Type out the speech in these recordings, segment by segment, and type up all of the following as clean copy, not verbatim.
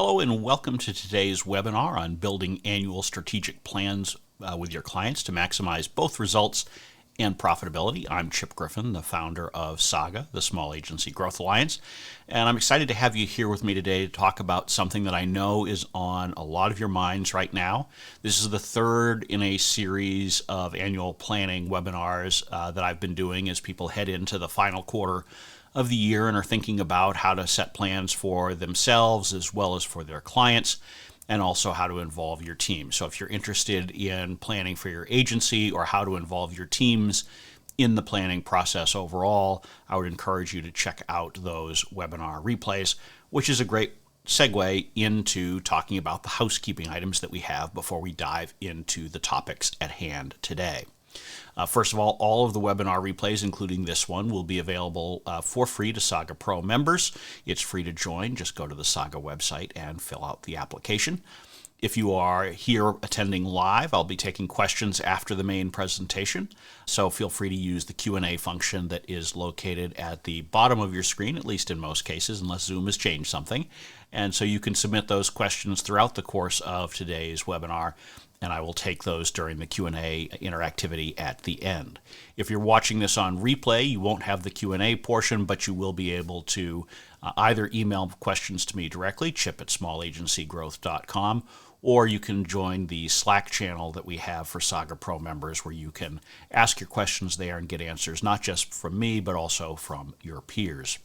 Hello and welcome to today's webinar on building annual strategic plans with your clients to maximize both results and profitability. I'm Chip Griffin, the founder of Saga, the Small Agency Growth Alliance, and I'm excited to have you here with me today to talk about something that I know is on a lot of your minds right now. This is the third in a series of annual planning webinars that I've been doing as people head into the final quarter of the year and are thinking about how to set plans for themselves as well as for their clients, and also how to involve your team. So if you're interested in planning for your agency or how to involve your teams in the planning process overall, I would encourage you to check out those webinar replays, which is a great segue into talking about the housekeeping items that we have before we dive into the topics at hand today. First of all of the webinar replays, including this one, will be available for free to Saga Pro members. It's free to join. Just go to the Saga website and fill out the application. If you are here attending live, I'll be taking questions after the main presentation, so feel free to use the Q&A function that is located at the bottom of your screen, at least in most cases, unless Zoom has changed something. And so you can submit those questions throughout the course of today's webinar, and I will take those during the Q&A interactivity at the end. If you're watching this on replay, you won't have the Q&A portion, but you will be able to either email questions to me directly, chip@smalagencygrowth.com, or you can join the Slack channel that we have for Saga Pro members, where you can ask your questions there and get answers, not just from me, but also from your peers.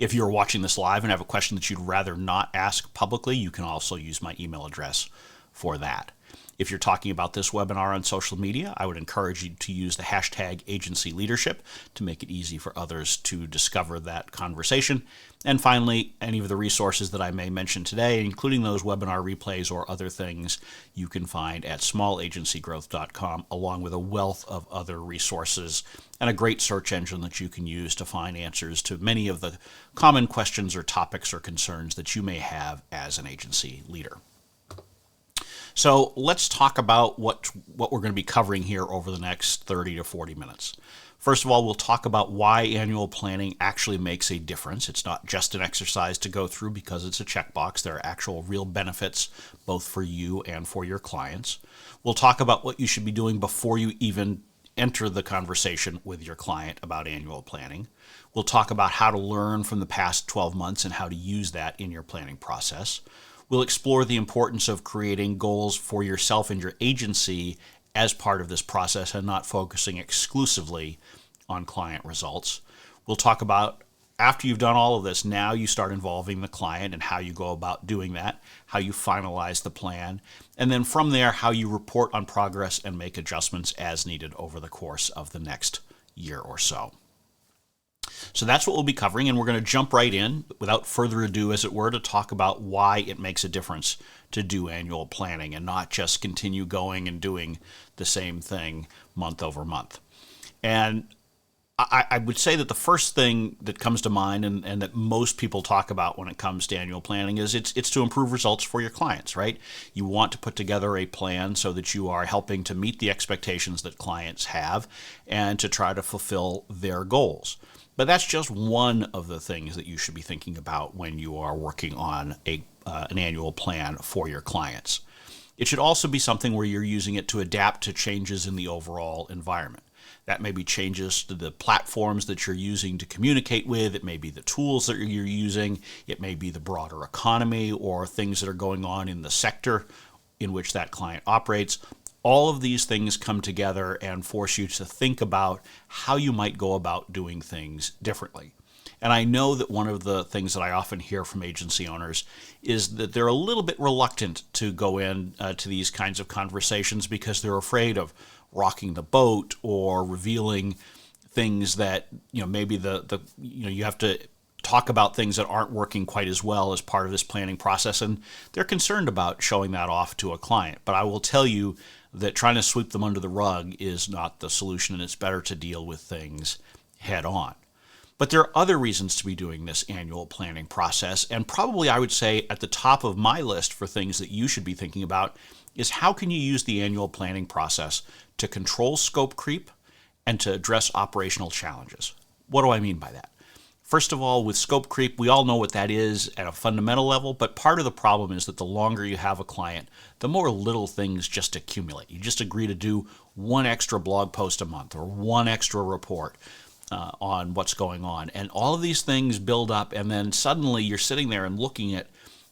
If you're watching this live and have a question that you'd rather not ask publicly, you can also use my email address for that. If you're talking about this webinar on social media, I would encourage you to use the hashtag agency leadership to make it easy for others to discover that conversation. And finally, any of the resources that I may mention today, including those webinar replays or other things, you can find at smalagencygrowth.com, along with a wealth of other resources and a great search engine that you can use to find answers to many of the common questions or topics or concerns that you may have as an agency leader. So let's talk about what we're going to be covering here over the next 30 to 40 minutes. First of all, we'll talk about why annual planning actually makes a difference. It's not just an exercise to go through because it's a checkbox. There are actual real benefits both for you and for your clients. We'll talk about what you should be doing before you even enter the conversation with your client about annual planning. We'll talk about how to learn from the past 12 months and how to use that in your planning process. We'll explore the importance of creating goals for yourself and your agency as part of this process and not focusing exclusively on client results. We'll talk about, after you've done all of this, now you start involving the client and how you go about doing that, how you finalize the plan, and then from there, how you report on progress and make adjustments as needed over the course of the next year or so. So that's what we'll be covering, and we're going to jump right in, without further ado, as it were, to talk about why it makes a difference to do annual planning and not just continue going and doing the same thing month over month. And I would say that the first thing that comes to mind and that most people talk about when it comes to annual planning is it's to improve results for your clients, right? You want to put together a plan so that you are helping to meet the expectations that clients have and to try to fulfill their goals. But that's just one of the things that you should be thinking about when you are working on an annual plan for your clients. It should also be something where you're using it to adapt to changes in the overall environment. That may be changes to the platforms that you're using to communicate with. It may be the tools that you're using. It may be the broader economy or things that are going on in the sector in which that client operates. All of these things come together and force you to think about how you might go about doing things differently. And I know that one of the things that I often hear from agency owners is that they're a little bit reluctant to go in to these kinds of conversations because they're afraid of rocking the boat or revealing things that, maybe you have to talk about things that aren't working quite as well as part of this planning process, and they're concerned about showing that off to a client. But I will tell you that trying to sweep them under the rug is not the solution, and it's better to deal with things head on. But there are other reasons to be doing this annual planning process, and probably I would say at the top of my list for things that you should be thinking about is how can you use the annual planning process to control scope creep and to address operational challenges. What do I mean by that? First of all, with scope creep, we all know what that is at a fundamental level, but part of the problem is that the longer you have a client, the more little things just accumulate. You just agree to do one extra blog post a month or one extra report on what's going on. And all of these things build up, and then suddenly you're sitting there and looking at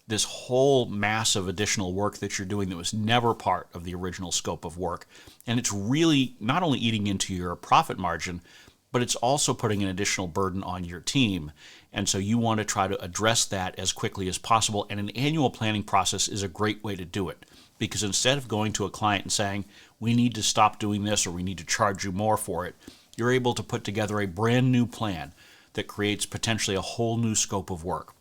this whole mass of additional work that you're doing that was never part of the original scope of work. And it's really not only eating into your profit margin, but it's also putting an additional burden on your team. And so you want to try to address that as quickly as possible. And an annual planning process is a great way to do it, because instead of going to a client and saying, we need to stop doing this or we need to charge you more for it, you're able to put together a brand new plan that creates potentially a whole new scope of work.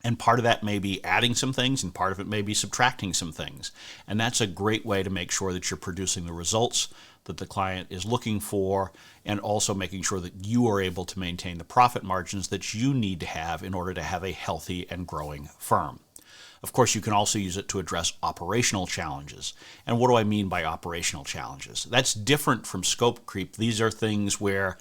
And part of that may be adding some things, and part of it may be subtracting some things. And that's a great way to make sure that you're producing the results that the client is looking for, and also making sure that you are able to maintain the profit margins that you need to have in order to have a healthy and growing firm. Of course, you can also use it to address operational challenges. And what do I mean by operational challenges? That's different from scope creep. These are things where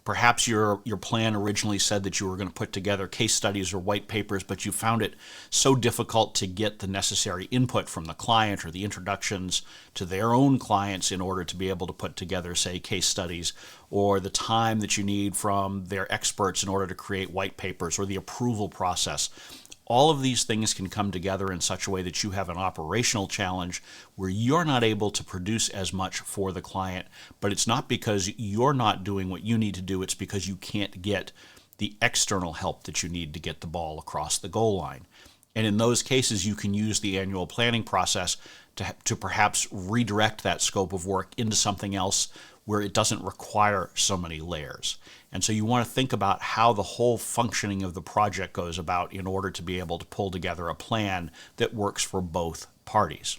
perhaps your plan originally said that you were going to put together case studies or white papers, but you found it so difficult to get the necessary input from the client or the introductions to their own clients in order to be able to put together, say, case studies, or the time that you need from their experts in order to create white papers, or the approval process. All of these things can come together in such a way that you have an operational challenge where you're not able to produce as much for the client, but it's not because you're not doing what you need to do, it's because you can't get the external help that you need to get the ball across the goal line. And in those cases, you can use the annual planning process to perhaps redirect that scope of work into something else where it doesn't require so many layers. And so you want to think about how the whole functioning of the project goes about in order to be able to pull together a plan that works for both parties.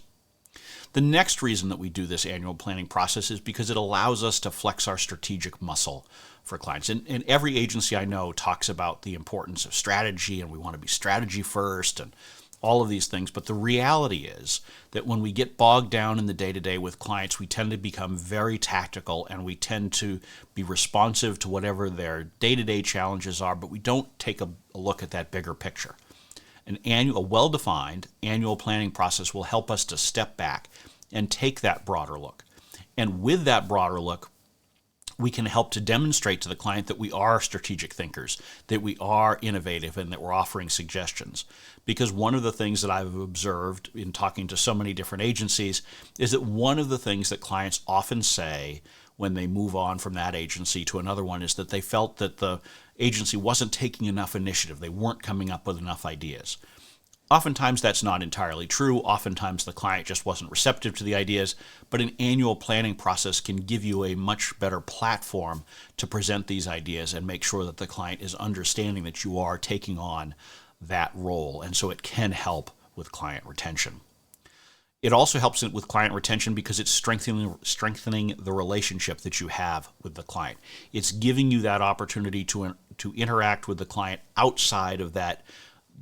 The next reason that we do this annual planning process is because it allows us to flex our strategic muscle for clients. And every agency I know talks about the importance of strategy, and we want to be strategy first, and all of these things. But the reality is that when we get bogged down in the day-to-day with clients, we tend to become very tactical, and we tend to be responsive to whatever their day-to-day challenges are, but we don't take a look at that bigger picture. A well-defined annual planning process will help us to step back and take that broader look. And with that broader look, we can help to demonstrate to the client that we are strategic thinkers, that we are innovative, and that we're offering suggestions. Because one of the things that I've observed in talking to so many different agencies is that one of the things that clients often say when they move on from that agency to another one is that they felt that the agency wasn't taking enough initiative. They weren't coming up with enough ideas. Oftentimes that's not entirely true. Oftentimes the client just wasn't receptive to the ideas, but an annual planning process can give you a much better platform to present these ideas and make sure that the client is understanding that you are taking on that role. And so it can help with client retention. It also helps with client retention because it's strengthening the relationship that you have with the client. It's giving you that opportunity to interact with the client outside of that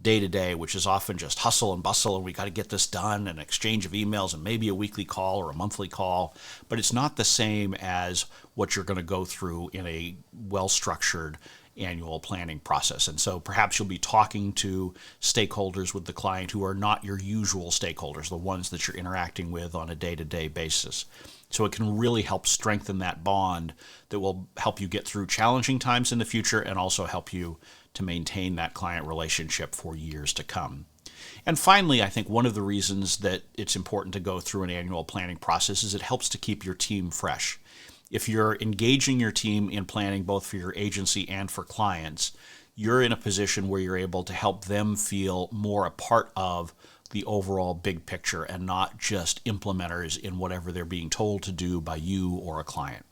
day-to-day, which is often just hustle and bustle, and we got to get this done, an exchange of emails, and maybe a weekly call or a monthly call. But it's not the same as what you're going to go through in a well-structured annual planning process. And so perhaps you'll be talking to stakeholders with the client who are not your usual stakeholders, the ones that you're interacting with on a day-to-day basis. So it can really help strengthen that bond that will help you get through challenging times in the future and also help you to maintain that client relationship for years to come. And finally, I think one of the reasons that it's important to go through an annual planning process is it helps to keep your team fresh. If you're engaging your team in planning both for your agency and for clients, you're in a position where you're able to help them feel more a part of the overall big picture and not just implementers in whatever they're being told to do by you or a client.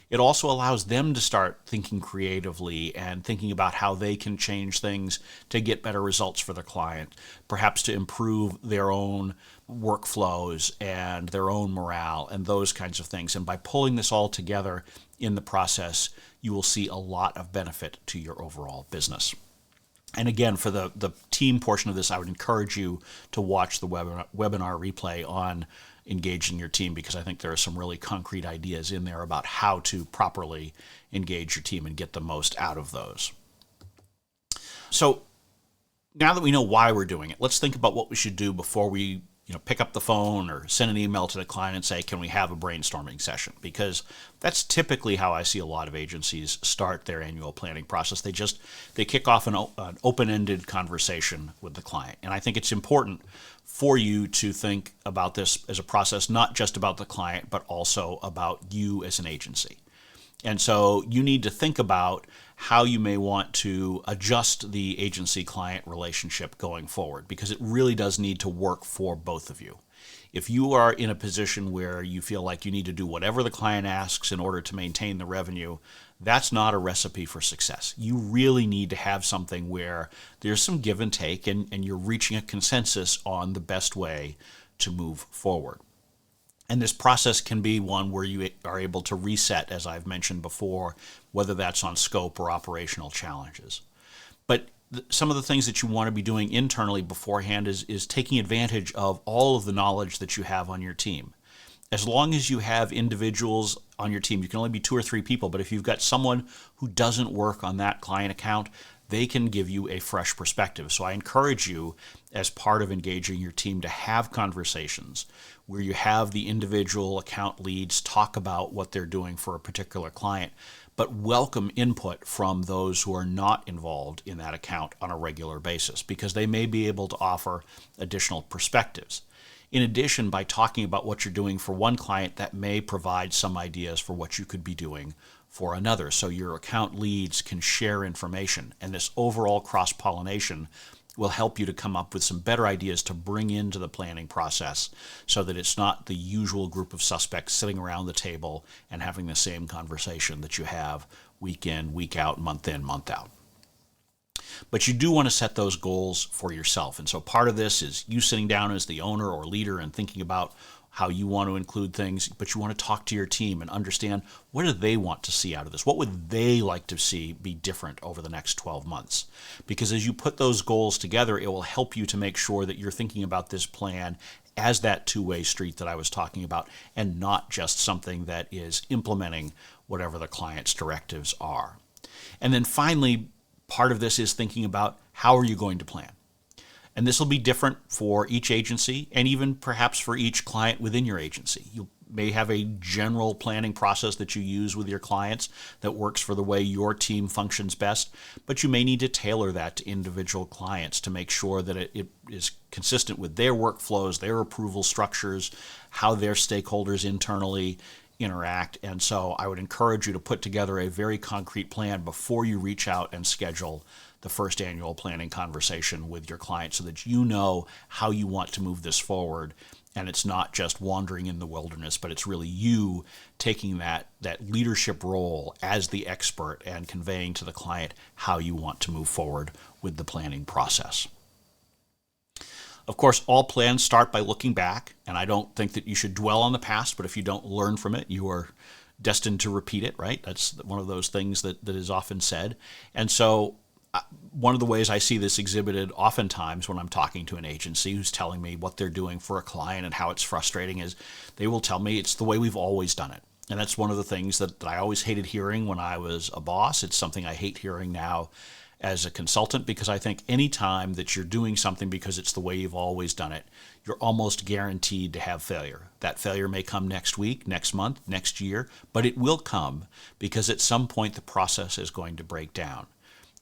It also allows them to start thinking creatively and thinking about how they can change things to get better results for their client, perhaps to improve their own workflows and their own morale and those kinds of things. And by pulling this all together in the process, you will see a lot of benefit to your overall business. And again, for the team portion of this, I would encourage you to watch the webinar replay on engaging your team, because I think there are some really concrete ideas in there about how to properly engage your team and get the most out of those. So now that we know why we're doing it, let's think about what we should do before we pick up the phone or send an email to the client and say, can we have a brainstorming session? Because that's typically how I see a lot of agencies start their annual planning process. They kick off an open-ended conversation with the client. And I think it's important for you to think about this as a process, not just about the client, but also about you as an agency. And so you need to think about how you may want to adjust the agency-client relationship going forward, because it really does need to work for both of you. If you are in a position where you feel like you need to do whatever the client asks in order to maintain the revenue, that's not a recipe for success. You really need to have something where there's some give and take, and you're reaching a consensus on the best way to move forward. And this process can be one where you are able to reset, as I've mentioned before, whether that's on scope or operational challenges. But some of the things that you want to be doing internally beforehand is taking advantage of all of the knowledge that you have on your team. As long as you have individuals on your team, you can only be 2 or 3 people, but if you've got someone who doesn't work on that client account, they can give you a fresh perspective. So I encourage you, as part of engaging your team, to have conversations where you have the individual account leads talk about what they're doing for a particular client, but welcome input from those who are not involved in that account on a regular basis, because they may be able to offer additional perspectives. In addition, by talking about what you're doing for one client, that may provide some ideas for what you could be doing for another. So your account leads can share information, and this overall cross-pollination will help you to come up with some better ideas to bring into the planning process, so that it's not the usual group of suspects sitting around the table and having the same conversation that you have week in, week out, month in, month out. But you do want to set those goals for yourself. And so part of this is you sitting down as the owner or leader and thinking about how you want to include things, but you want to talk to your team and understand, what do they want to see out of this? What would they like to see be different over the next 12 months? Because as you put those goals together, it will help you to make sure that you're thinking about this plan as that two-way street that I was talking about, and not just something that is implementing whatever the client's directives are. And then finally, part of this is thinking about, how are you going to plan? And this will be different for each agency, and even perhaps for each client within your agency. You may have a general planning process that you use with your clients that works for the way your team functions best, but you may need to tailor that to individual clients to make sure that it is consistent with their workflows, their approval structures, how their stakeholders internally interact. And so I would encourage you to put together a very concrete plan before you reach out and schedule the first annual planning conversation with your client, so that you know how you want to move this forward, and it's not just wandering in the wilderness, but it's really you taking that leadership role as the expert and conveying to the client how you want to move forward with the planning process. Of course, all plans start by looking back, and I don't think that you should dwell on the past, but if you don't learn from it, you are destined to repeat it, right? That's one of those things that is often said. And so one of the ways I see this exhibited oftentimes when I'm talking to an agency who's telling me what they're doing for a client and how it's frustrating is they will tell me it's the way we've always done it. And that's one of the things that I always hated hearing when I was a boss. It's something I hate hearing now as a consultant, because I think any time that you're doing something because it's the way you've always done it, you're almost guaranteed to have failure. That failure may come next week, next month, next year, but it will come, because at some point the process is going to break down.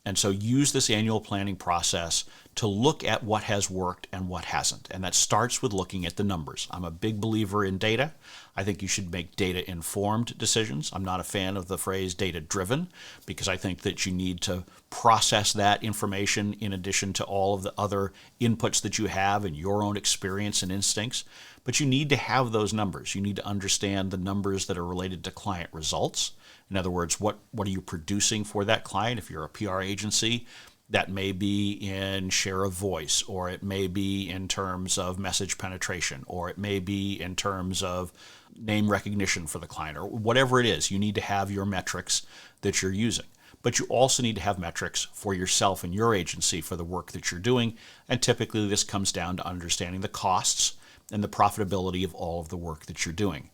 And so use this annual planning process to look at what has worked and what hasn't. And that starts with looking at the numbers. I'm a big believer in data. I think you should make data-informed decisions. I'm not a fan of the phrase data-driven, because I think that you need to process that information in addition to all of the other inputs that you have and your own experience and instincts. But you need to have those numbers. You need to understand the numbers that are related to client results. In other words, what are you producing for that client? If you're a PR agency, that may be in share of voice, or it may be in terms of message penetration, or it may be in terms of name recognition for the client, or whatever it is. You need to have your metrics that you're using. But you also need to have metrics for yourself and your agency for the work that you're doing. And typically this comes down to understanding the costs and the profitability of all of the work that you're doing.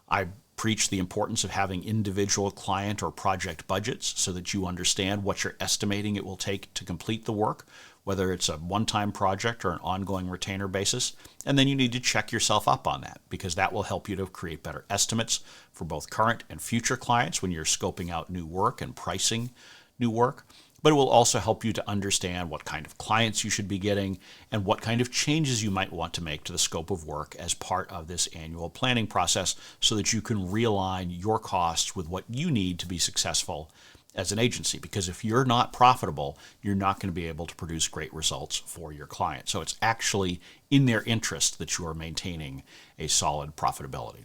I preach the importance of having individual client or project budgets so that you understand what you're estimating it will take to complete the work, whether it's a one-time project or an ongoing retainer basis. And then you need to check yourself up on that, because that will help you to create better estimates for both current and future clients when you're scoping out new work and pricing new work. But it will also help you to understand what kind of clients you should be getting and what kind of changes you might want to make to the scope of work as part of this annual planning process, so that you can realign your costs with what you need to be successful as an agency. Because if you're not profitable, you're not going to be able to produce great results for your client. So it's actually in their interest that you are maintaining a solid profitability.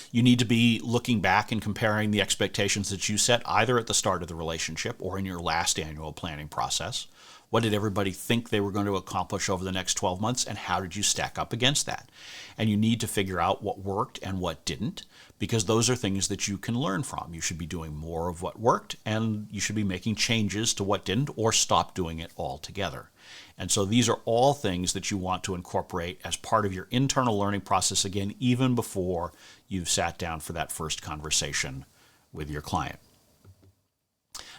You need to be looking back and comparing the expectations that you set either at the start of the relationship or in your last annual planning process. What did everybody think they were going to accomplish over the next 12 months, and how did you stack up against that? And you need to figure out what worked and what didn't, because those are things that you can learn from. You should be doing more of what worked, and you should be making changes to what didn't, or stop doing it altogether. And so these are all things that you want to incorporate as part of your internal learning process, again, even before you've sat down for that first conversation with your client.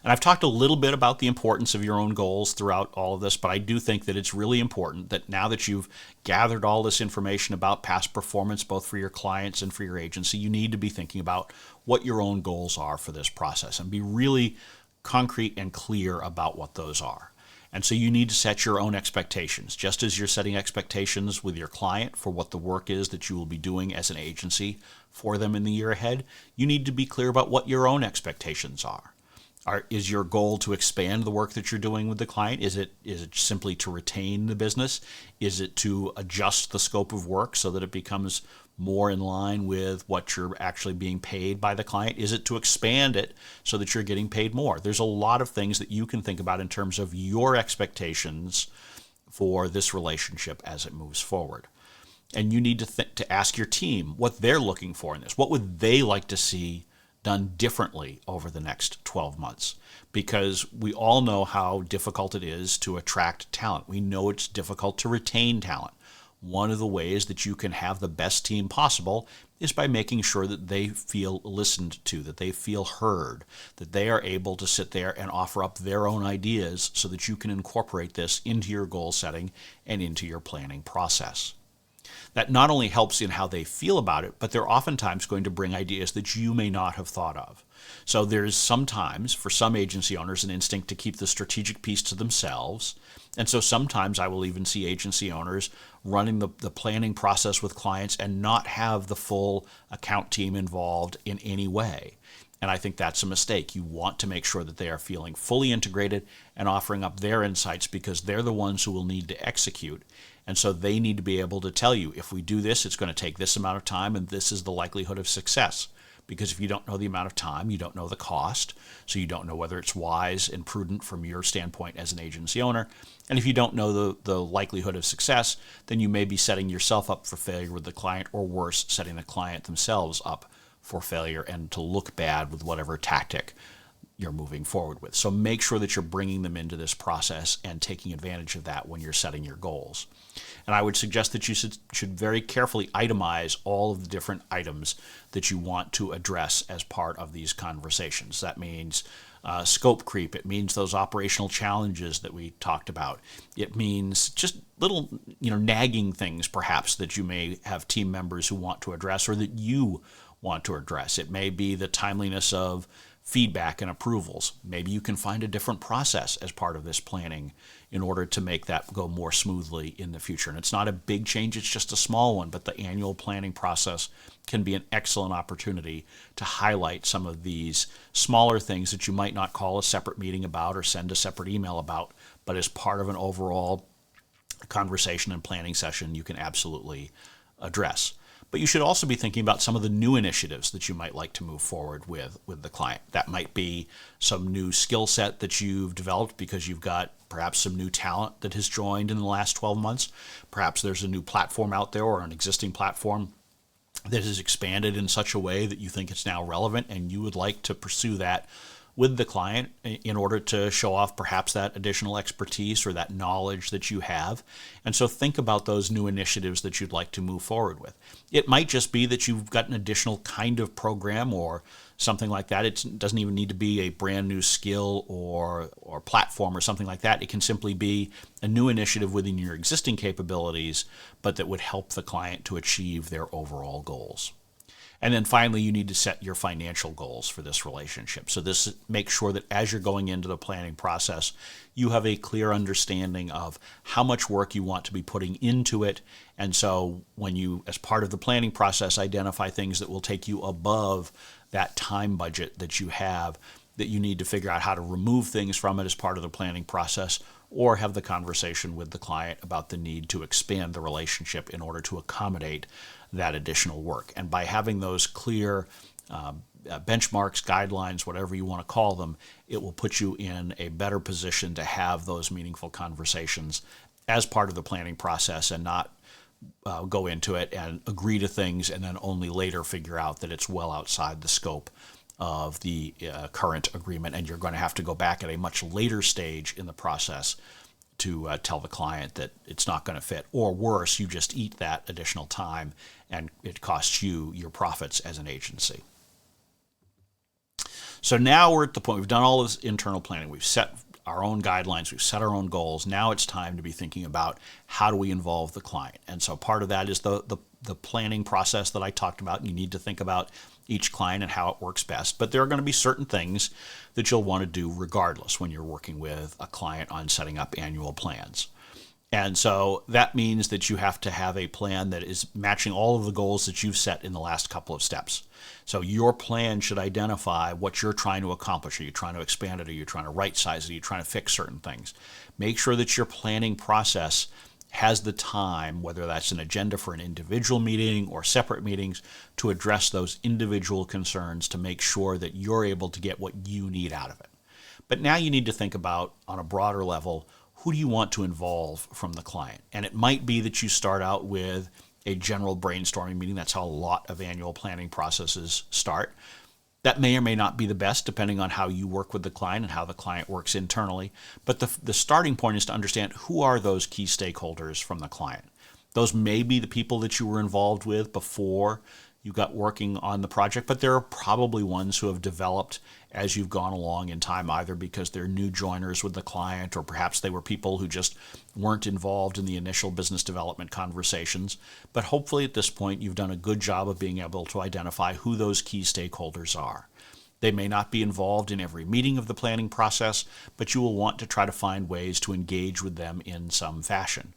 And I've talked a little bit about the importance of your own goals throughout all of this, but I do think that it's really important that now that you've gathered all this information about past performance, both for your clients and for your agency, you need to be thinking about what your own goals are for this process and be really concrete and clear about what those are. And so you need to set your own expectations, just as you're setting expectations with your client for what the work is that you will be doing as an agency for them in the year ahead. You need to be clear about what your own expectations are. Is your goal to expand the work that you're doing with the client? Is it simply to retain the business? Is it to adjust the scope of work so that it becomes more in line with what you're actually being paid by the client? Is it to expand it so that you're getting paid more? There's a lot of things that you can think about in terms of your expectations for this relationship as it moves forward. And you need to ask your team what they're looking for in this. What would they like to see done differently over the next 12 months? Because we all know how difficult it is to attract talent. We know it's difficult to retain talent. One of the ways that you can have the best team possible is by making sure that they feel listened to, that they feel heard, that they are able to sit there and offer up their own ideas so that you can incorporate this into your goal setting and into your planning process. That not only helps in how they feel about it, but they're oftentimes going to bring ideas that you may not have thought of. So there's sometimes, for some agency owners, an instinct to keep the strategic piece to themselves. And so sometimes I will even see agency owners running the planning process with clients and not have the full account team involved in any way. And I think that's a mistake. You want to make sure that they are feeling fully integrated and offering up their insights, because they're the ones who will need to execute. And so they need to be able to tell you, if we do this, it's going to take this amount of time, and this is the likelihood of success. Because if you don't know the amount of time, you don't know the cost, so you don't know whether it's wise and prudent from your standpoint as an agency owner. And if you don't know the likelihood of success, then you may be setting yourself up for failure with the client, or worse, setting the client themselves up for failure and to look bad with whatever tactic you're moving forward with. So make sure that you're bringing them into this process and taking advantage of that when you're setting your goals. And I would suggest that you should very carefully itemize all of the different items that you want to address as part of these conversations. That means scope creep. It means those operational challenges that we talked about. It means just little, nagging things perhaps that you may have team members who want to address, or that you want to address. It may be the timeliness of feedback and approvals. Maybe you can find a different process as part of this planning in order to make that go more smoothly in the future. And it's not a big change, it's just a small one, but the annual planning process can be an excellent opportunity to highlight some of these smaller things that you might not call a separate meeting about or send a separate email about, but as part of an overall conversation and planning session you can absolutely address. But you should also be thinking about some of the new initiatives that you might like to move forward with the client. That might be some new skill set that you've developed because you've got perhaps some new talent that has joined in the last 12 months. Perhaps there's a new platform out there or an existing platform that has expanded in such a way that you think it's now relevant and you would like to pursue that with the client in order to show off perhaps that additional expertise or that knowledge that you have. And so think about those new initiatives that you'd like to move forward with. It might just be that you've got an additional kind of program or something like that. It doesn't even need to be a brand new skill or platform or something like that. It can simply be a new initiative within your existing capabilities, but that would help the client to achieve their overall goals. And then finally, you need to set your financial goals for this relationship. So this makes sure that as you're going into the planning process, you have a clear understanding of how much work you want to be putting into it. And so when you, as part of the planning process, identify things that will take you above that time budget that you have, that you need to figure out how to remove things from it as part of the planning process, or have the conversation with the client about the need to expand the relationship in order to accommodate that additional work. And by having those clear benchmarks, guidelines, whatever you want to call them, it will put you in a better position to have those meaningful conversations as part of the planning process and not go into it and agree to things and then only later figure out that it's well outside the scope of the current agreement, and you're going to have to go back at a much later stage in the process to tell the client that it's not going to fit. Or worse, you just eat that additional time and it costs you your profits as an agency. So now we're at the point, we've done all this internal planning, we've set our own guidelines, we've set our own goals. Now it's time to be thinking about how do we involve the client. And so part of that is the planning process that I talked about. You need to think about each client and how it works best. But there are going to be certain things that you'll want to do regardless when you're working with a client on setting up annual plans. And so that means that you have to have a plan that is matching all of the goals that you've set in the last couple of steps. So your plan should identify what you're trying to accomplish. Are you trying to expand it? Are you trying to right size it? Are you trying to fix certain things? Make sure that your planning process has the time, whether that's an agenda for an individual meeting or separate meetings, to address those individual concerns to make sure that you're able to get what you need out of it. But now you need to think about, on a broader level, who do you want to involve from the client? And it might be that you start out with a general brainstorming meeting. That's how a lot of annual planning processes start. That may or may not be the best, depending on how you work with the client and how the client works internally. But the starting point is to understand who are those key stakeholders from the client. Those may be the people that you were involved with before you got working on the project, but there are probably ones who have developed as you've gone along in time, either because they're new joiners with the client, or perhaps they were people who just weren't involved in the initial business development conversations. But hopefully at this point, you've done a good job of being able to identify who those key stakeholders are. They may not be involved in every meeting of the planning process, but you will want to try to find ways to engage with them in some fashion.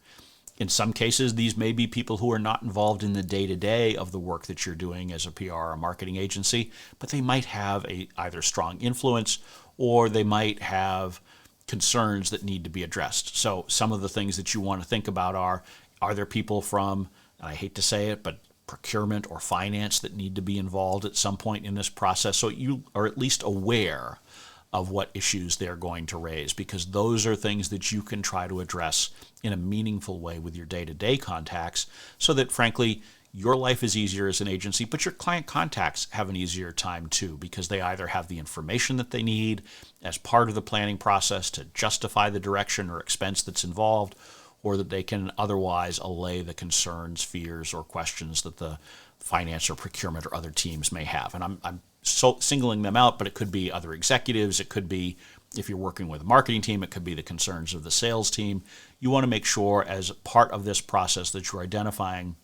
In some cases, these may be people who are not involved in the day-to-day of the work that you're doing as a PR or marketing agency, but they might have either strong influence or they might have concerns that need to be addressed. So some of the things that you want to think about are there people from, and I hate to say it, but procurement or finance that need to be involved at some point in this process, so you are at least aware of what issues they're going to raise, because those are things that you can try to address in a meaningful way with your day-to-day contacts, so that, frankly, your life is easier as an agency, but your client contacts have an easier time too, because they either have the information that they need as part of the planning process to justify the direction or expense that's involved, or that they can otherwise allay the concerns, fears, or questions that the finance or procurement or other teams may have. And I'm singling them out, but it could be other executives. It could be, if you're working with a marketing team, it could be the concerns of the sales team. You want to make sure as part of this process that you're identifying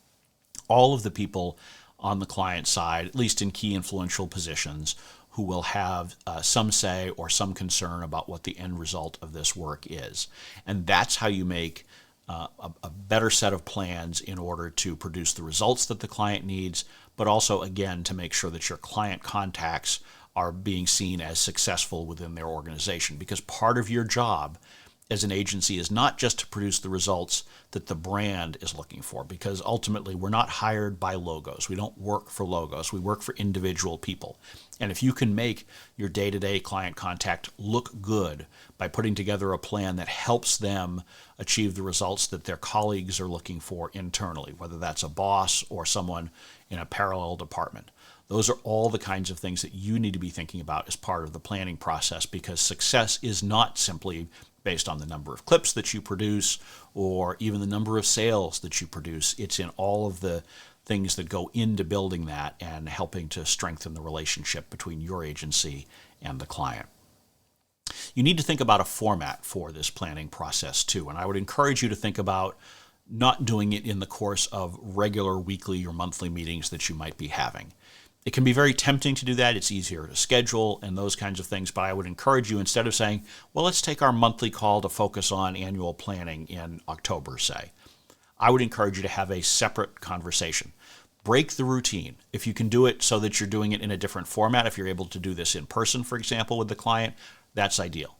all of the people on the client side, at least in key influential positions, who will have some say or some concern about what the end result of this work is. And that's how you make a better set of plans in order to produce the results that the client needs, but also, again, to make sure that your client contacts are being seen as successful within their organization. Because part of your job as an agency is not just to produce the results that the brand is looking for, because ultimately we're not hired by logos. We don't work for logos. We work for individual people. And if you can make your day-to-day client contact look good by putting together a plan that helps them achieve the results that their colleagues are looking for internally, whether that's a boss or someone in a parallel department, those are all the kinds of things that you need to be thinking about as part of the planning process, because success is not simply based on the number of clips that you produce or even the number of sales that you produce. It's in all of the things that go into building that and helping to strengthen the relationship between your agency and the client. You need to think about a format for this planning process too, and I would encourage you to think about not doing it in the course of regular weekly or monthly meetings that you might be having. It can be very tempting to do that. It's easier to schedule and those kinds of things, but I would encourage you, instead of saying, well, let's take our monthly call to focus on annual planning in October, say, I would encourage you to have a separate conversation. Break the routine. If you can do it so that you're doing it in a different format, if you're able to do this in person, for example, with the client, that's ideal.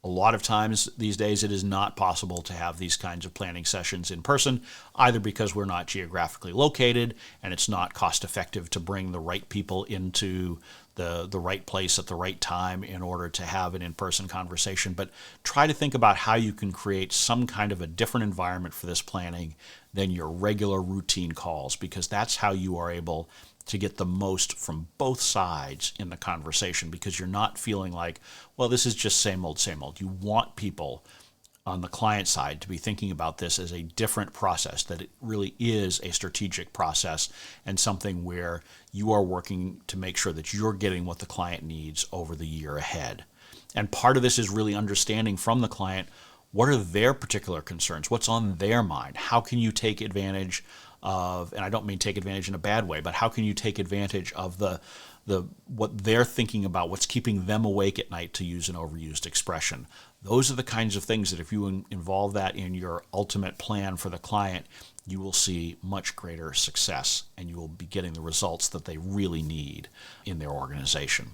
A lot of times these days it is not possible to have these kinds of planning sessions in person, either because we're not geographically located and it's not cost effective to bring the right people into the right place at the right time in order to have an in-person conversation. But try to think about how you can create some kind of a different environment for this planning than your regular routine calls, because that's how you are able to get the most from both sides in the conversation, because you're not feeling like, well, this is just same old, same old. You want people on the client side to be thinking about this as a different process, that it really is a strategic process and something where you are working to make sure that you're getting what the client needs over the year ahead. And part of this is really understanding from the client, what are their particular concerns? What's on their mind? How can you take advantage of, and I don't mean take advantage in a bad way, but how can you take advantage of the what they're thinking about, what's keeping them awake at night, to use an overused expression. Those are the kinds of things that if you involve that in your ultimate plan for the client, you will see much greater success and you will be getting the results that they really need in their organization.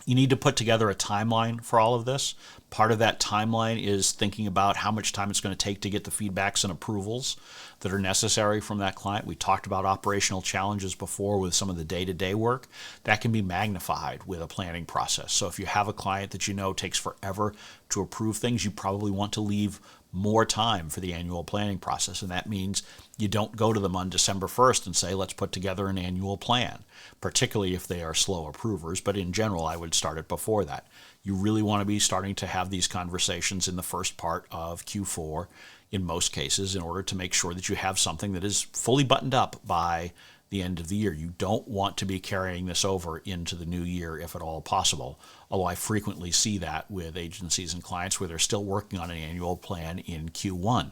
You need to put together a timeline for all of this. Part of that timeline is thinking about how much time it's going to take to get the feedbacks and approvals that are necessary from that client. We talked about operational challenges before with some of the day-to-day work. That can be magnified with a planning process. So if you have a client that you know takes forever to approve things, you probably want to leave more time for the annual planning process. And that means you don't go to them on December 1st and say, let's put together an annual plan, particularly if they are slow approvers. But in general, I would start it before that. You really want to be starting to have these conversations in the first part of Q4 in most cases, in order to make sure that you have something that is fully buttoned up by the end of the year. You don't want to be carrying this over into the new year if at all possible, although I frequently see that with agencies and clients where they're still working on an annual plan in Q1.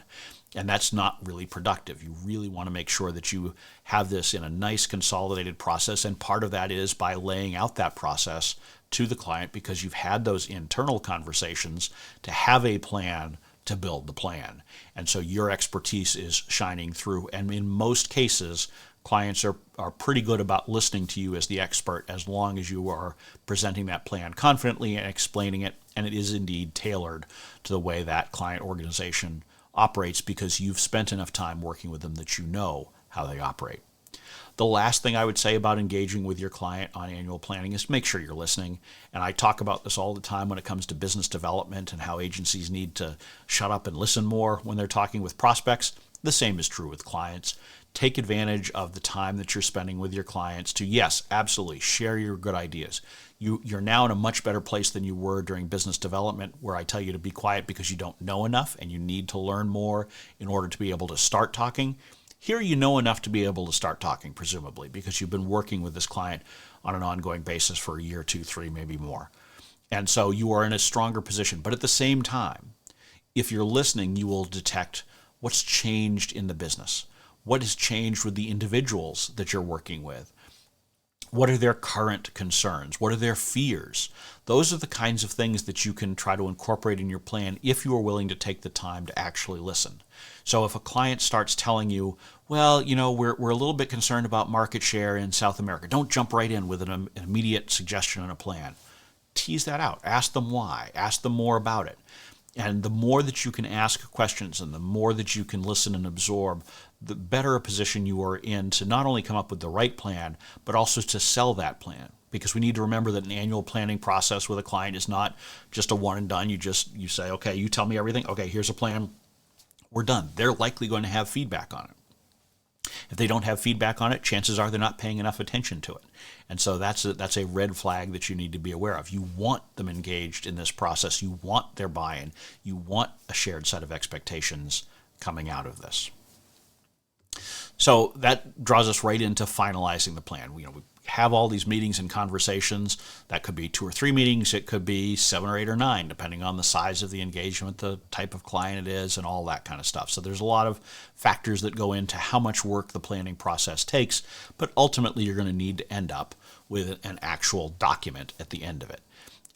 And that's not really productive. You really want to make sure that you have this in a nice consolidated process, and part of that is by laying out that process to the client, because you've had those internal conversations to have a plan to build the plan. And so your expertise is shining through. And in most cases, clients are pretty good about listening to you as the expert, as long as you are presenting that plan confidently and explaining it, and it is indeed tailored to the way that client organization operates, because you've spent enough time working with them that you know how they operate. The last thing I would say about engaging with your client on annual planning is make sure you're listening. And I talk about this all the time when it comes to business development and how agencies need to shut up and listen more when they're talking with prospects. The same is true with clients. Take advantage of the time that you're spending with your clients to, yes, absolutely, share your good ideas. You're now in a much better place than you were during business development, where I tell you to be quiet because you don't know enough and you need to learn more in order to be able to start talking. Here you know enough to be able to start talking, presumably, because you've been working with this client on an ongoing basis for a year, 2, 3, maybe more. And so you are in a stronger position. But at the same time, if you're listening, you will detect what's changed in the business. What has changed with the individuals that you're working with? What are their current concerns? What are their fears? Those are the kinds of things that you can try to incorporate in your plan if you are willing to take the time to actually listen. So if a client starts telling you, well, we're a little bit concerned about market share in South America, don't jump right in with an immediate suggestion and a plan. Tease that out. Ask them why. Ask them more about it. And the more that you can ask questions and the more that you can listen and absorb, the better a position you are in to not only come up with the right plan, but also to sell that plan. Because we need to remember that an annual planning process with a client is not just a one and done. You say, okay, you tell me everything. Okay, here's a plan. We're done. They're likely going to have feedback on it. If they don't have feedback on it, chances are they're not paying enough attention to it. And so that's a red flag that you need to be aware of. You want them engaged in this process. You want their buy-in. You want a shared set of expectations coming out of this. So that draws us right into finalizing the plan. We have all these meetings and conversations. That could be 2 or 3 meetings. It could be 7 or 8 or 9, depending on the size of the engagement, the type of client it is, and all that kind of stuff. So there's a lot of factors that go into how much work the planning process takes, but ultimately you're going to need to end up with an actual document at the end of it.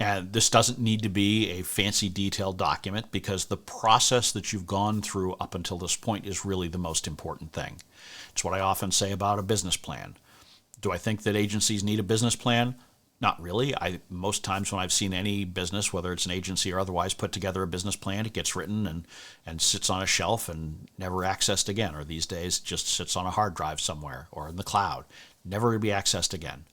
And this doesn't need to be a fancy detailed document, because the process that you've gone through up until this point is really the most important thing. It's what I often say about a business plan. Do I think that agencies need a business plan? Not really. Most times when I've seen any business, whether it's an agency or otherwise, put together a business plan, it gets written and sits on a shelf and never accessed again, or these days just sits on a hard drive somewhere or in the cloud, never to be accessed again.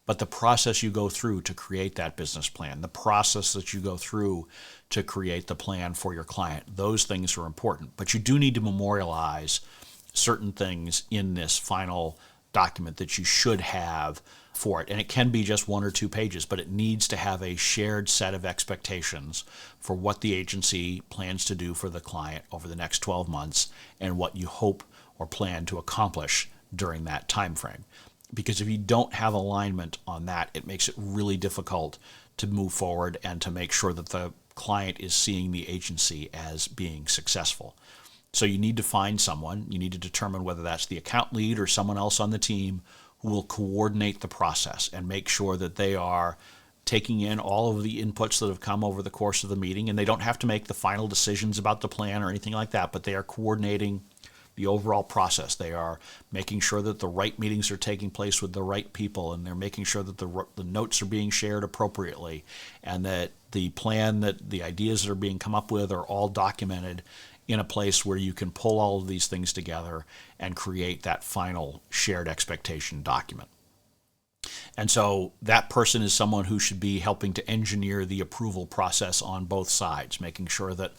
But the process you go through to create that business plan, the process that you go through to create the plan for your client, those things are important. But you do need to memorialize certain things in this final document that you should have for it. And it can be just 1 or 2 pages, but it needs to have a shared set of expectations for what the agency plans to do for the client over the next 12 months and what you hope or plan to accomplish during that time frame. Because if you don't have alignment on that, it makes it really difficult to move forward and to make sure that the client is seeing the agency as being successful. So you need to find someone, you need to determine whether that's the account lead or someone else on the team who will coordinate the process and make sure that they are taking in all of the inputs that have come over the course of the meeting. And they don't have to make the final decisions about the plan or anything like that, but they are coordinating the overall process. They are making sure that the right meetings are taking place with the right people, and they're making sure that the notes are being shared appropriately, and that the plan, that the ideas that are being come up with are all documented in a place where you can pull all of these things together and create that final shared expectation document. And so that person is someone who should be helping to engineer the approval process on both sides, making sure that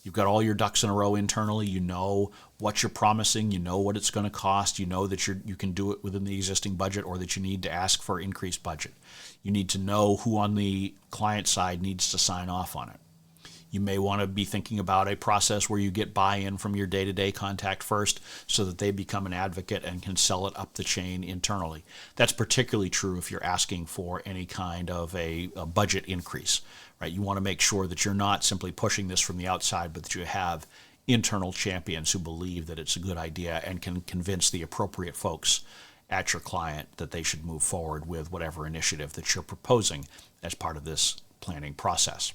you've got all your ducks in a row internally. You know what you're promising. You know what it's going to cost. You know that you can do it within the existing budget, or that you need to ask for increased budget. You need to know who on the client side needs to sign off on it. You may want to be thinking about a process where you get buy-in from your day-to-day contact first, so that they become an advocate and can sell it up the chain internally. That's particularly true if you're asking for any kind of a budget increase, right? You want to make sure that you're not simply pushing this from the outside, but that you have internal champions who believe that it's a good idea and can convince the appropriate folks at your client that they should move forward with whatever initiative that you're proposing as part of this planning process.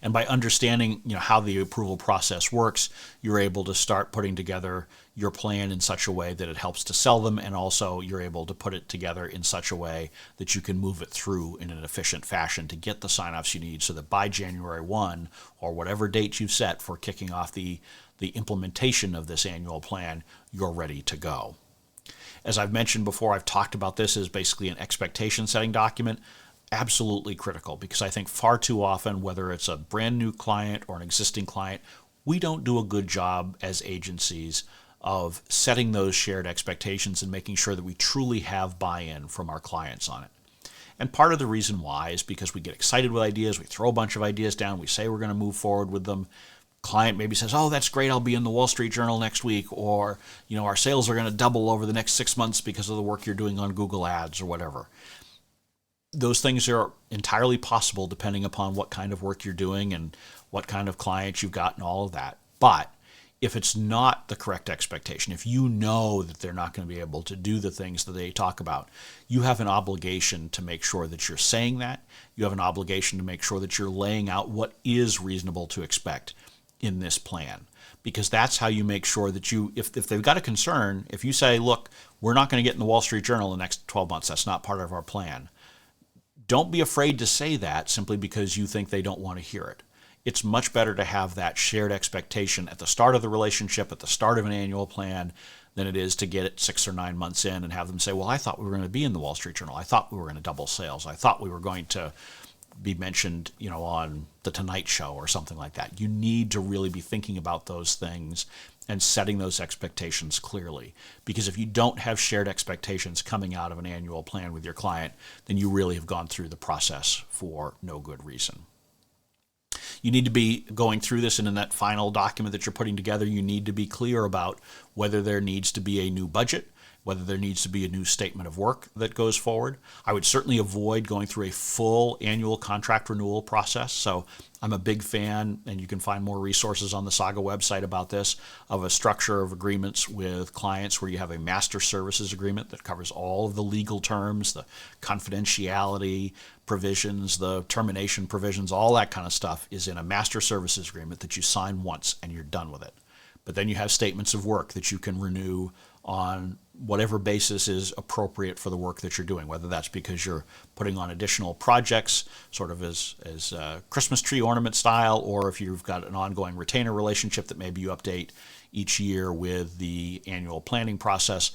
And by understanding, how the approval process works, you're able to start putting together your plan in such a way that it helps to sell them, and also you're able to put it together in such a way that you can move it through in an efficient fashion to get the sign-offs you need, so that by January 1, or whatever date you've set for kicking off the implementation of this annual plan, you're ready to go. As I've mentioned before, I've talked about this as basically an expectation setting document. Absolutely critical, because I think far too often, whether it's a brand new client or an existing client, we don't do a good job as agencies of setting those shared expectations and making sure that we truly have buy-in from our clients on it. And part of the reason why is because we get excited with ideas, we throw a bunch of ideas down, we say we're going to move forward with them. Client maybe says, oh, that's great, I'll be in the Wall Street Journal next week, or our sales are going to double over the next 6 months because of the work you're doing on Google Ads or whatever. Those things are entirely possible depending upon what kind of work you're doing and what kind of clients you've got and all of that. But if it's not the correct expectation, if you know that they're not going to be able to do the things that they talk about, you have an obligation to make sure that you're saying that. You have an obligation to make sure that you're laying out what is reasonable to expect in this plan. Because that's how you make sure that if they've got a concern, if you say, look, we're not going to get in the Wall Street Journal in the next 12 months, that's not part of our plan. Don't be afraid to say that simply because you think they don't want to hear it. It's much better to have that shared expectation at the start of the relationship, at the start of an annual plan, than it is to get it 6 or 9 months in and have them say, well, I thought we were going to be in the Wall Street Journal. I thought we were going to double sales. I thought we were going to be mentioned, on the Tonight Show or something like that. You need to really be thinking about those things and setting those expectations clearly. Because if you don't have shared expectations coming out of an annual plan with your client, then you really have gone through the process for no good reason. You need to be going through this, and in that final document that you're putting together, you need to be clear about whether there needs to be a new budget, whether there needs to be a new statement of work that goes forward. I would certainly avoid going through a full annual contract renewal process. So I'm a big fan, and you can find more resources on the Saga website about this, of a structure of agreements with clients where you have a master services agreement that covers all of the legal terms, the confidentiality provisions, the termination provisions, all that kind of stuff is in a master services agreement that you sign once and you're done with it. But then you have statements of work that you can renew on whatever basis is appropriate for the work that you're doing, whether that's because you're putting on additional projects, sort of as Christmas tree ornament style, or if you've got an ongoing retainer relationship that maybe you update each year with the annual planning process.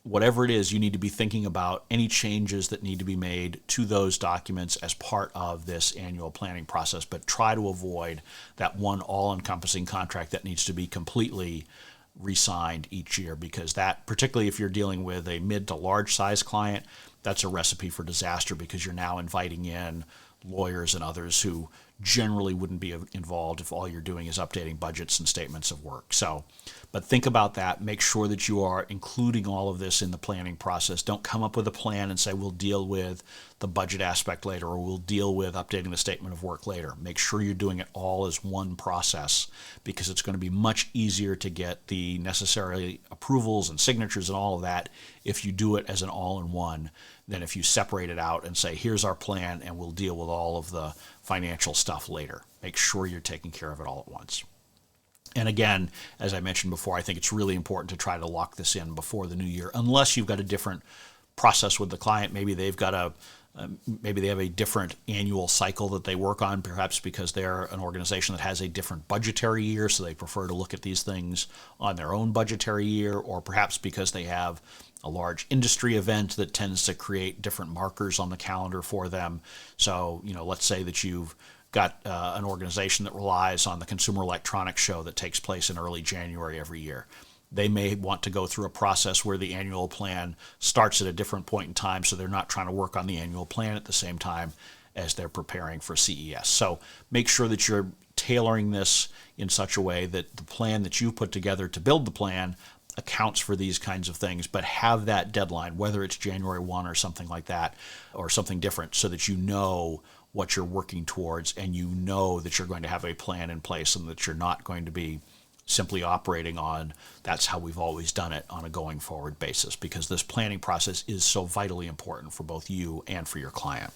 Whatever it is, you need to be thinking about any changes that need to be made to those documents as part of this annual planning process, but try to avoid that one all-encompassing contract that needs to be completely re-signed each year, because that, particularly if you're dealing with a mid to large size client, that's a recipe for disaster, because you're now inviting in lawyers and others who generally wouldn't be involved if all you're doing is updating budgets and statements of work. So, but think about that. Make sure that you are including all of this in the planning process. Don't come up with a plan and say, we'll deal with the budget aspect later, or we'll deal with updating the statement of work later. Make sure you're doing it all as one process, because it's going to be much easier to get the necessary approvals and signatures and all of that if you do it as an all-in-one than if you separate it out and say, here's our plan and we'll deal with all of the financial stuff later. Make sure you're taking care of it all at once. And again, as I mentioned before, I think it's really important to try to lock this in before the new year, unless you've got a different process with the client. Maybe they've got maybe they have a different annual cycle that they work on, perhaps because they're an organization that has a different budgetary year, so they prefer to look at these things on their own budgetary year, or perhaps because they have a large industry event that tends to create different markers on the calendar for them. So, let's say that you've got an organization that relies on the Consumer Electronics Show that takes place in early January every year. They may want to go through a process where the annual plan starts at a different point in time, so they're not trying to work on the annual plan at the same time as they're preparing for CES. So make sure that you're tailoring this in such a way that the plan that you put together to build the plan accounts for these kinds of things, but have that deadline, whether it's January 1 or something like that, or something different, so that you know what you're working towards, and you know that you're going to have a plan in place, and that you're not going to be simply operating on, that's how we've always done it, on a going forward basis, because this planning process is so vitally important for both you and for your client.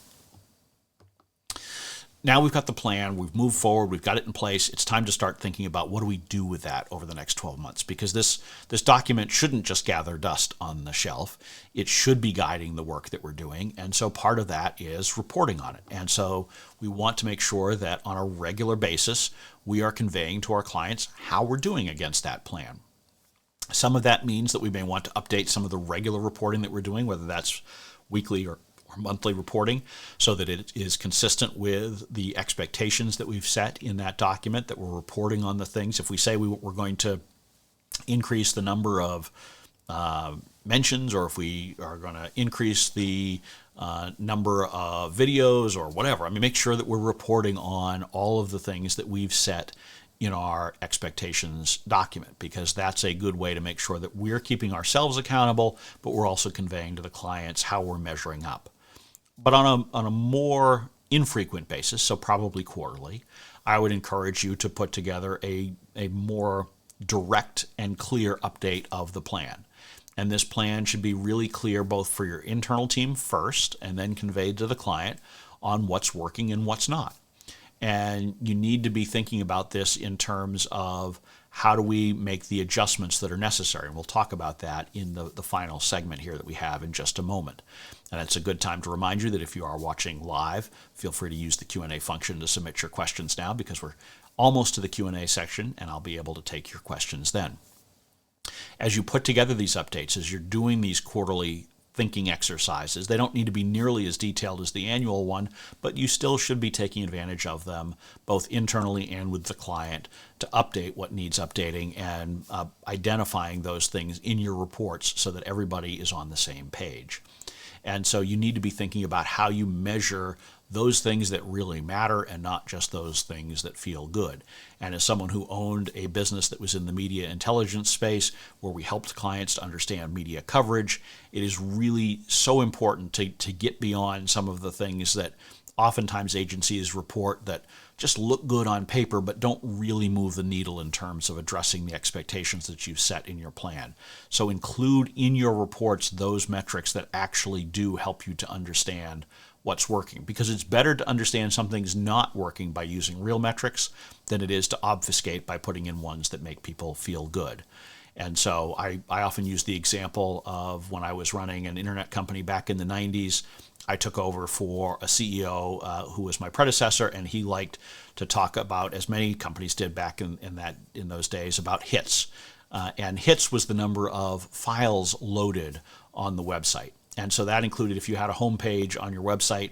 Now we've got the plan, we've moved forward, we've got it in place. It's time to start thinking about what do we do with that over the next 12 months, because this document shouldn't just gather dust on the shelf. It should be guiding the work that we're doing, and so part of that is reporting on it. And so we want to make sure that on a regular basis we are conveying to our clients how we're doing against that plan. Some of that means that we may want to update some of the regular reporting that we're doing, whether that's weekly or monthly reporting, so that it is consistent with the expectations that we've set in that document, that we're reporting on the things. If we say we're going to increase the number of mentions, or if we are going to increase the number of videos or whatever, make sure that we're reporting on all of the things that we've set in our expectations document, because that's a good way to make sure that we're keeping ourselves accountable, but we're also conveying to the clients how we're measuring up. But on a more infrequent basis, so probably quarterly, I would encourage you to put together a more direct and clear update of the plan. And this plan should be really clear both for your internal team first, and then conveyed to the client on what's working and what's not. And you need to be thinking about this in terms of how do we make the adjustments that are necessary. And we'll talk about that in the final segment here that we have in just a moment. And it's a good time to remind you that if you are watching live, feel free to use the Q&A function to submit your questions now, because we're almost to the Q&A section, and I'll be able to take your questions then. As you put together these updates, as you're doing these quarterly thinking exercises, they don't need to be nearly as detailed as the annual one, but you still should be taking advantage of them both internally and with the client to update what needs updating and identifying those things in your reports so that everybody is on the same page. And so you need to be thinking about how you measure those things that really matter and not just those things that feel good. And as someone who owned a business that was in the media intelligence space where we helped clients to understand media coverage, it is really so important to get beyond some of the things that oftentimes agencies report that just look good on paper but don't really move the needle in terms of addressing the expectations that you've set in your plan. So include in your reports those metrics that actually do help you to understand what's working, because it's better to understand something's not working by using real metrics than it is to obfuscate by putting in ones that make people feel good. And so I often use the example of when I was running an internet company back in the 90s. I took over for a CEO who was my predecessor, and he liked to talk about, as many companies did back in those days, about hits. And hits was the number of files loaded on the website. And so that included if you had a home page on your website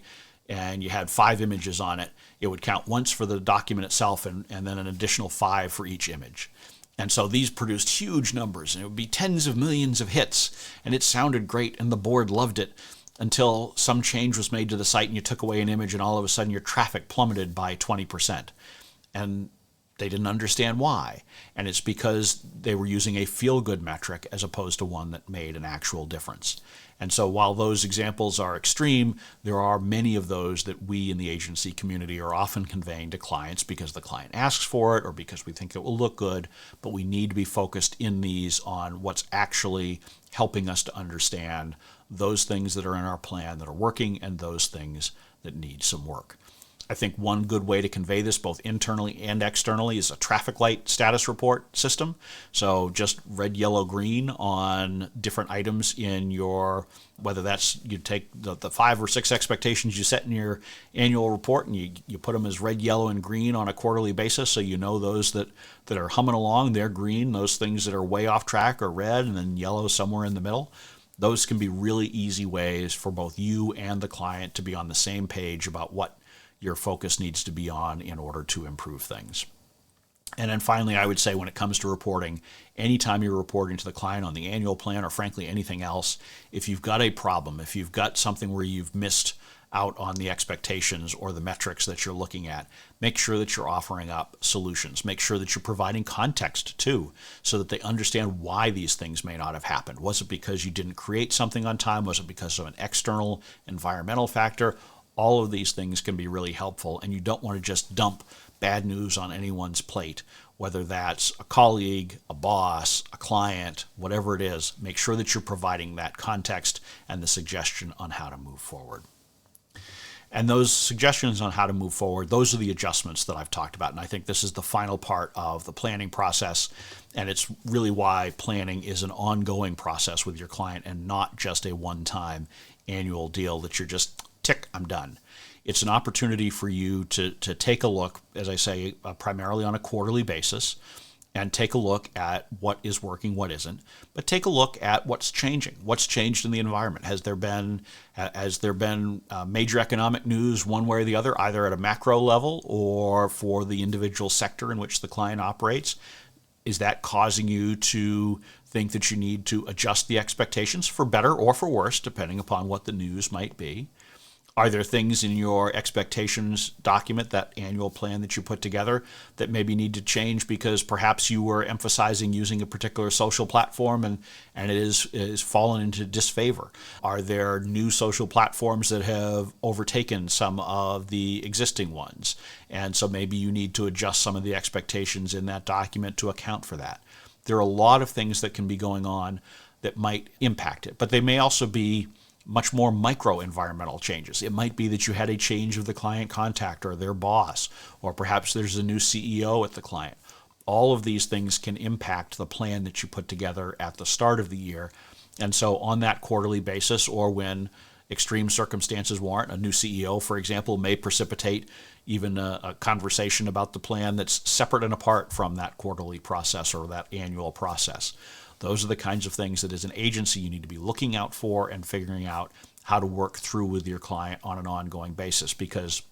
and you had 5 images on it, it would count once for the document itself and then an additional 5 for each image. And so these produced huge numbers, and it would be tens of millions of hits, and it sounded great, and the board loved it until some change was made to the site and you took away an image, and all of a sudden your traffic plummeted by 20%. And they didn't understand why. And it's because they were using a feel-good metric as opposed to one that made an actual difference. And so while those examples are extreme, there are many of those that we in the agency community are often conveying to clients because the client asks for it or because we think it will look good, but we need to be focused in these on what's actually helping us to understand those things that are in our plan that are working and those things that need some work. I think one good way to convey this both internally and externally is a traffic light status report system. So just red, yellow, green on different items in your, whether that's you take the 5 or 6 expectations you set in your annual report and you put them as red, yellow, and green on a quarterly basis, so you know those that are humming along, they're green. Those things that are way off track are red, and then yellow somewhere in the middle. Those can be really easy ways for both you and the client to be on the same page about what your focus needs to be on in order to improve things. And then finally, I would say when it comes to reporting, anytime you're reporting to the client on the annual plan or frankly anything else, if you've got a problem, if you've got something where you've missed out on the expectations or the metrics that you're looking at, make sure that you're offering up solutions. Make sure that you're providing context too, so that they understand why these things may not have happened. Was it because you didn't create something on time? Was it because of an external environmental factor? All of these things can be really helpful, and you don't want to just dump bad news on anyone's plate, whether that's a colleague, a boss, a client, whatever it is. Make sure that you're providing that context and the suggestion on how to move forward. And those suggestions on how to move forward, those are the adjustments that I've talked about. And I think this is the final part of the planning process. And it's really why planning is an ongoing process with your client and not just a one-time annual deal that you're just, tick, I'm done. It's an opportunity for you to take a look, as I say, primarily on a quarterly basis, and take a look at what is working, what isn't, but take a look at what's changing. What's changed in the environment? Has there been major economic news one way or the other, either at a macro level or for the individual sector in which the client operates? Is that causing you to think that you need to adjust the expectations for better or for worse, depending upon what the news might be? Are there things in your expectations document, that annual plan that you put together, that maybe need to change because perhaps you were emphasizing using a particular social platform and it is fallen into disfavor? Are there new social platforms that have overtaken some of the existing ones? And so maybe you need to adjust some of the expectations in that document to account for that. There are a lot of things that can be going on that might impact it, but they may also be much more micro environmental changes. It might be that you had a change of the client contact or their boss, or perhaps there's a new CEO at the client. All of these things can impact the plan that you put together at the start of the year. And so on that quarterly basis, or when extreme circumstances warrant, a new CEO, for example, may precipitate even a conversation about the plan that's separate and apart from that quarterly process or that annual process. Those are the kinds of things that as an agency you need to be looking out for and figuring out how to work through with your client on an ongoing basis, because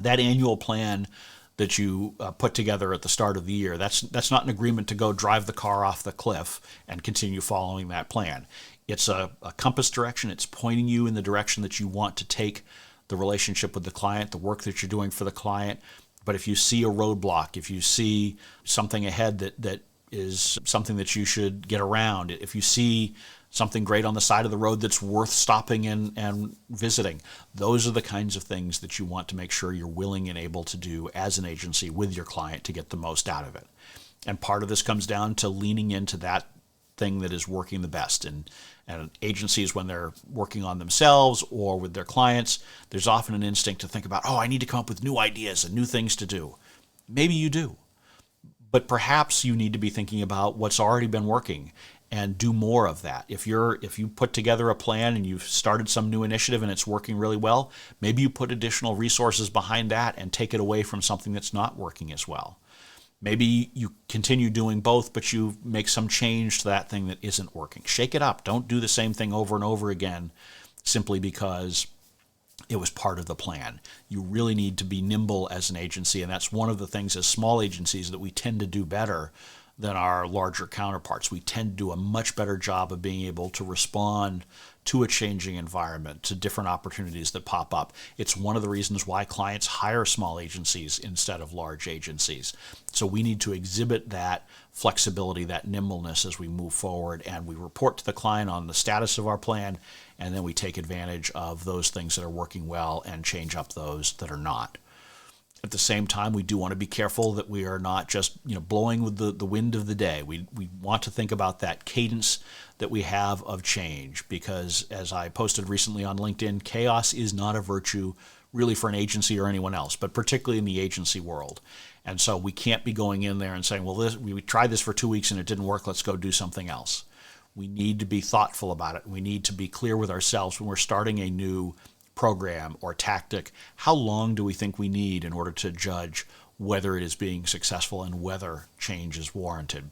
that annual plan that you put together at the start of the year, that's not an agreement to go drive the car off the cliff and continue following that plan. It's a compass direction. It's pointing you in the direction that you want to take the relationship with the client, the work that you're doing for the client. But if you see a roadblock, if you see something ahead that is something that you should get around, if you see something great on the side of the road that's worth stopping and visiting, those are the kinds of things that you want to make sure you're willing and able to do as an agency with your client to get the most out of it. And part of this comes down to leaning into that thing that is working the best. And agencies, when they're working on themselves or with their clients, there's often an instinct to think about, oh, I need to come up with new ideas and new things to do. Maybe you do. But perhaps you need to be thinking about what's already been working and do more of that. If you put together a plan and you've started some new initiative and it's working really well, maybe you put additional resources behind that and take it away from something that's not working as well. Maybe you continue doing both, but you make some change to that thing that isn't working. Shake it up. Don't do the same thing over and over again simply because it was part of the plan. You really need to be nimble as an agency, and that's one of the things as small agencies that we tend to do better than our larger counterparts. We tend to do a much better job of being able to respond to a changing environment, to different opportunities that pop up. It's one of the reasons why clients hire small agencies instead of large agencies. So we need to exhibit that flexibility, that nimbleness as we move forward, and we report to the client on the status of our plan, and then we take advantage of those things that are working well and change up those that are not. At the same time, we do want to be careful that we are not just blowing with the wind of the day. We want to think about that cadence that we have of change, because as I posted recently on LinkedIn, chaos is not a virtue really for an agency or anyone else, but particularly in the agency world. And so we can't be going in there and saying, well, we tried this for 2 weeks and it didn't work, let's go do something else. We need to be thoughtful about it. We need to be clear with ourselves when we're starting a new program or tactic. How long do we think we need in order to judge whether it is being successful and whether change is warranted?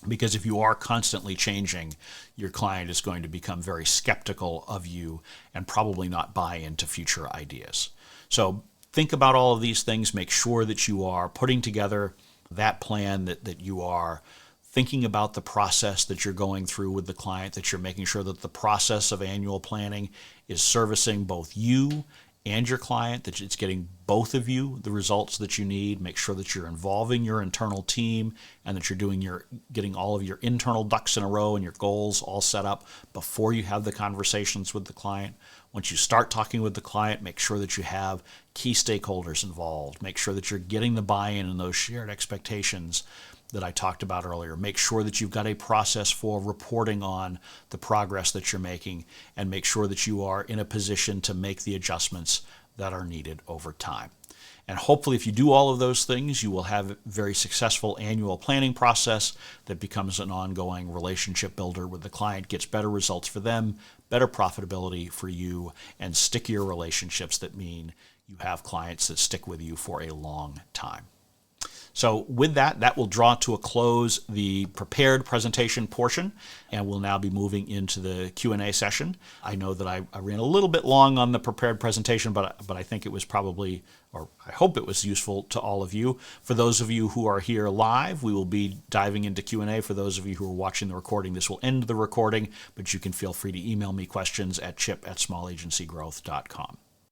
Because if you are constantly changing, your client is going to become very skeptical of you and probably not buy into future ideas. So think about all of these things. Make sure that you are putting together that plan, that you are thinking about the process that you're going through with the client, that you're making sure that the process of annual planning is servicing both you and your client, that it's getting both of you the results that you need. Make sure that you're involving your internal team and that you're getting all of your internal ducks in a row and your goals all set up before you have the conversations with the client. Once you start talking with the client, make sure that you have key stakeholders involved. Make sure that you're getting the buy-in and those shared expectations that I talked about earlier. Make sure that you've got a process for reporting on the progress that you're making, and make sure that you are in a position to make the adjustments that are needed over time. And hopefully if you do all of those things, you will have a very successful annual planning process that becomes an ongoing relationship builder with the client, gets better results for them, better profitability for you, and stickier relationships that mean you have clients that stick with you for a long time. So with that will draw to a close the prepared presentation portion, and we'll now be moving into the Q&A session. I know that I ran a little bit long on the prepared presentation, but I think it was probably, or I hope it was useful to all of you. For those of you who are here live, we will be diving into Q&A. For those of you who are watching the recording, this will end the recording, but you can feel free to email me questions at chip@smallagencygrowth.com.